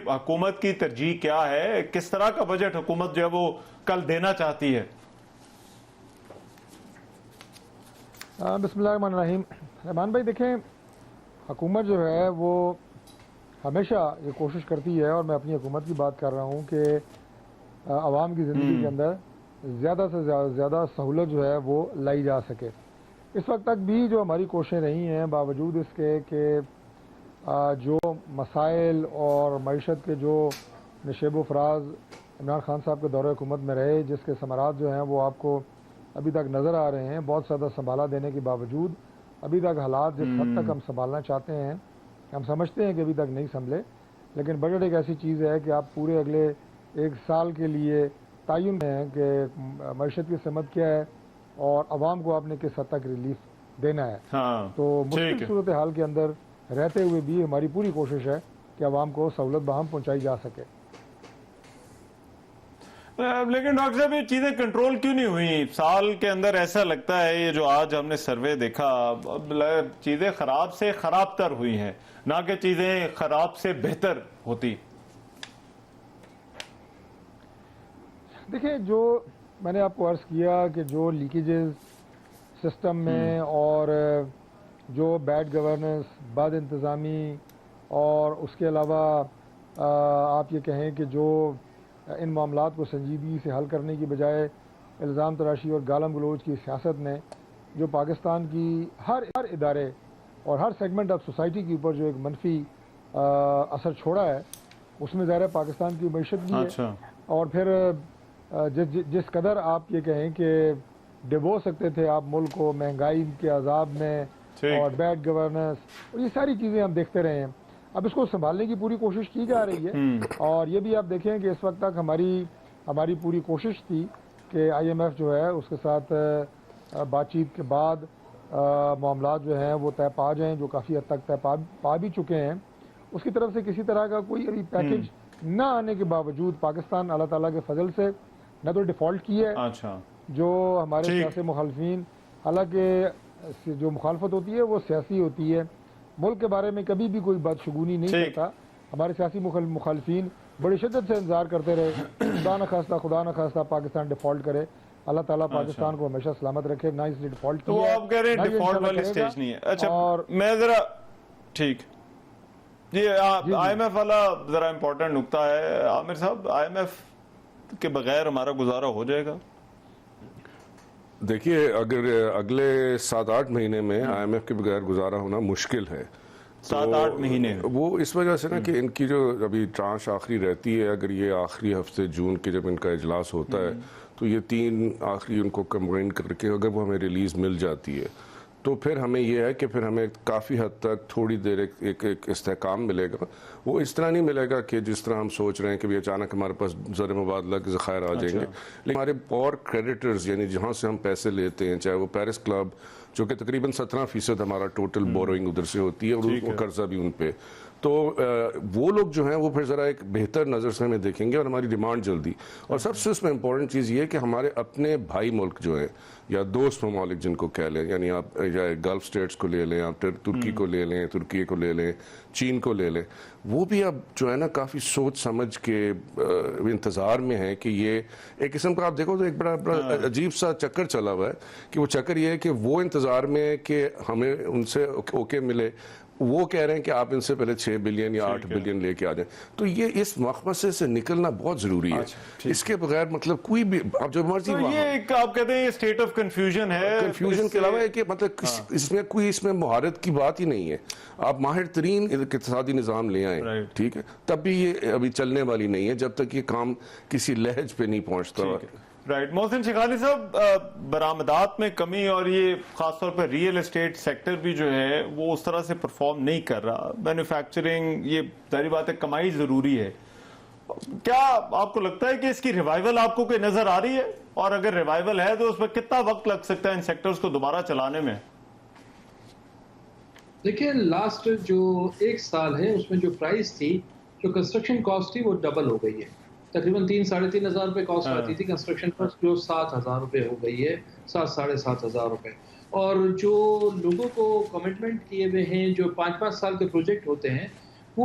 حکومت کی ترجیح کیا ہے؟ کس طرح کا بجٹ حکومت جو ہے وہ کل دینا چاہتی ہے؟ بسم اللہ الرحمن الرحیم. رحمان بھائی دیکھیں، حکومت جو ہے وہ ہمیشہ یہ کوشش کرتی ہے، اور میں اپنی حکومت کی بات کر رہا ہوں، کہ عوام کی زندگی کے اندر زیادہ سے زیادہ سہولت جو ہے وہ لائی جا سکے. اس وقت تک بھی جو ہماری کوششیں رہی ہیں، باوجود اس کے کہ جو مسائل اور معیشت کے جو نشیب و فراز عمران خان صاحب کے دور حکومت میں رہے، جس کے ثمرات جو ہیں وہ آپ کو ابھی تک نظر آ رہے ہیں، بہت زیادہ سنبھالا دینے کے باوجود ابھی تک حالات جس حد تک ہم سنبھالنا چاہتے ہیں، ہم سمجھتے ہیں کہ ابھی تک نہیں سنبھلے. لیکن بجٹ ایک ایسی چیز ہے کہ آپ پورے اگلے 1 سال کے لیے تعین ہیں کہ معیشت کی سمت کیا ہے اور عوام کو آپ نے کس حد تک ریلیف دینا ہے. تو مشکل صورتحال کے اندر رہتے ہوئے بھی ہماری پوری کوشش ہے کہ عوام کو سہولت بہم پہنچائی جا سکے. لیکن ڈاکٹر صاحب، یہ چیزیں کنٹرول کیوں نہیں ہوئی؟ سال کے اندر ایسا لگتا ہے، یہ جو آج ہم نے سروے دیکھا، چیزیں خراب سے خراب تر ہوئی ہیں، نہ کہ چیزیں خراب سے بہتر ہوتی. دیکھیں، جو میں نے آپ کو عرض کیا کہ جو لیکیجز سسٹم میں اور جو بیڈ گورننس، بد انتظامی، اور اس کے علاوہ آپ یہ کہیں کہ جو ان معاملات کو سنجیدگی سے حل کرنے کی بجائے الزام تراشی اور گالم گلوچ کی سیاست نے جو پاکستان کی ہر ادارے اور ہر سیگمنٹ آف سوسائٹی کے اوپر جو ایک منفی اثر چھوڑا ہے، اس میں ظاہر پاکستان کی معیشت بھی ہے. اور پھر جس قدر آپ یہ کہیں کہ ڈبو سکتے تھے آپ ملک کو مہنگائی کے عذاب میں اور بیڈ گورننس، اور یہ ساری چیزیں ہم دیکھتے رہے ہیں. اب اس کو سنبھالنے کی پوری کوشش کی جا رہی ہے، اور یہ بھی آپ دیکھیں کہ اس وقت تک ہماری پوری کوشش تھی کہ آئی ایم ایف جو ہے اس کے ساتھ بات چیت کے بعد معاملات جو ہیں وہ طے پا جائیں، جو کافی حد تک طے پا بھی چکے ہیں. اس کی طرف سے کسی طرح کا کوئی ابھی پیکج نہ آنے کے باوجود پاکستان اللہ تعالیٰ کے فضل سے نہ تو ڈیفالٹ کی ہے، جو ہمارے سیاسی مخالفین، حالانکہ جو مخالفت ہوتی ہے وہ سیاسی ہوتی ہے، ملک کے بارے میں کبھی بھی کوئی بدشگونی نہیں کرتا. ہمارے سیاسی مخالفین بڑی شدت سے انتظار کرتے رہے، خدا نہ خواستہ پاکستان ڈیفالٹ کرے. اللہ تعالیٰ پاکستان کو ہمیشہ سلامت رکھے، نہ اس نے ڈیفالٹ کیا. تو آپ کہہ رہے ہیں ڈیفالٹ والی سٹیج نہیں ہے. اچھا، اور میں ذرا ٹھیک جی آئی ایم ایف والا ذرا امپورٹنٹ نکتہ ہے. عامر صاحب، آئی ایم ایف کے بغیر ہمارا گزارا ہو جائے گا؟ دیکھیے، اگر اگلے 7-8 مہینے میں آئی ایم ایف کے بغیر گزارا ہونا مشکل ہے. 7-8 مہینے وہ اس وجہ سے نا کہ ان کی جو ابھی ٹرانش آخری رہتی ہے، اگر یہ آخری ہفتے جون کے جب ان کا اجلاس ہوتا ہے تو یہ 3 آخری ان کو کمبائن کر کے اگر وہ ہمیں ریلیز مل جاتی ہے تو پھر ہمیں یہ ہے کہ پھر ہمیں کافی حد تک تھوڑی دیر ایک استحکام ملے گا. وہ اس طرح نہیں ملے گا کہ جس طرح ہم سوچ رہے ہیں کہ اچانک ہمارے پاس زر مبادلہ کے ذخائر آ جائیں گے. لیکن ہمارے اور کریڈیٹرز، یعنی جہاں سے ہم پیسے لیتے ہیں، چاہے وہ پیرس کلب جو کہ تقریباً 17% ہمارا ٹوٹل بوروئنگ ادھر سے ہوتی ہے، اور وہ قرضہ بھی ان پہ، تو وہ لوگ جو ہیں وہ پھر ذرا ایک بہتر نظر سے ہمیں دیکھیں گے اور ہماری ڈیمانڈ جلدی. اور سب سے اس میں امپورٹنٹ چیز یہ ہے کہ ہمارے اپنے بھائی ملک جو ہیں یا دوست ممالک جن کو کہہ لیں، یعنی آپ گلف سٹیٹس کو لے لیں، آپ ترکی کو لے لیں، ترکی کو لے لیں، چین کو لے لیں، وہ بھی اب جو ہے نا کافی سوچ سمجھ کے انتظار میں ہیں کہ یہ ایک قسم کا آپ دیکھو تو ایک بڑا عجیب سا چکر چلا ہوا ہے کہ وہ چکر یہ ہے کہ وہ انتظار میں کہ ہمیں ان سے اوکے ملے، وہ کہہ رہے ہیں کہ آپ ان سے پہلے 6 بلین یا 8 بلین لے کے آ جائیں. تو یہ اس مخمصے سے نکلنا بہت ضروری ہے. اس کے بغیر مطلب کوئی بھی آپ جو مرضی، یہ ایک آپ کہتے ہیں اسٹیٹ آف کنفیوژن ہے. کنفیوژن کے علاوہ ہے کہ مطلب اس میں مہارت کی بات ہی نہیں ہے. آپ ماہر ترین اقتصادی نظام لے آئیں، ٹھیک ہے، تب بھی یہ ابھی چلنے والی نہیں ہے جب تک یہ کام کسی لہج پہ نہیں پہنچتا. رائٹ. محسن شیخانی صاحب، برآمدات میں کمی اور یہ خاص طور پہ ریئل اسٹیٹ سیکٹر بھی جو ہے وہ اس طرح سے پرفارم نہیں کر رہا. مینوفیکچرنگ، یہ ظاہری بات ہے کمائی ضروری ہے. کیا آپ کو لگتا ہے کہ اس کی ریوائول آپ کو کوئی نظر آ رہی ہے؟ اور اگر ریوائول ہے تو اس میں کتنا وقت لگ سکتا ہے ان سیکٹرز کو دوبارہ چلانے میں؟ دیکھیں، لاسٹ جو 1 سال ہے اس میں جو پرائس تھی، جو کنسٹرکشن کاسٹ تھی، وہ ڈبل ہو گئی ہے. تقریباً 3-3.5 ہزار روپے کاسٹ آتی تھی کنسٹرکشن پر، جو 7,000 روپے ہو گئی ہے، 7-7.5 ہزار روپے. اور جو لوگوں کو کمٹمنٹ کیے ہوئے ہیں، جو 5-5 سال کے پروجیکٹ ہوتے ہیں، وہ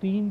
3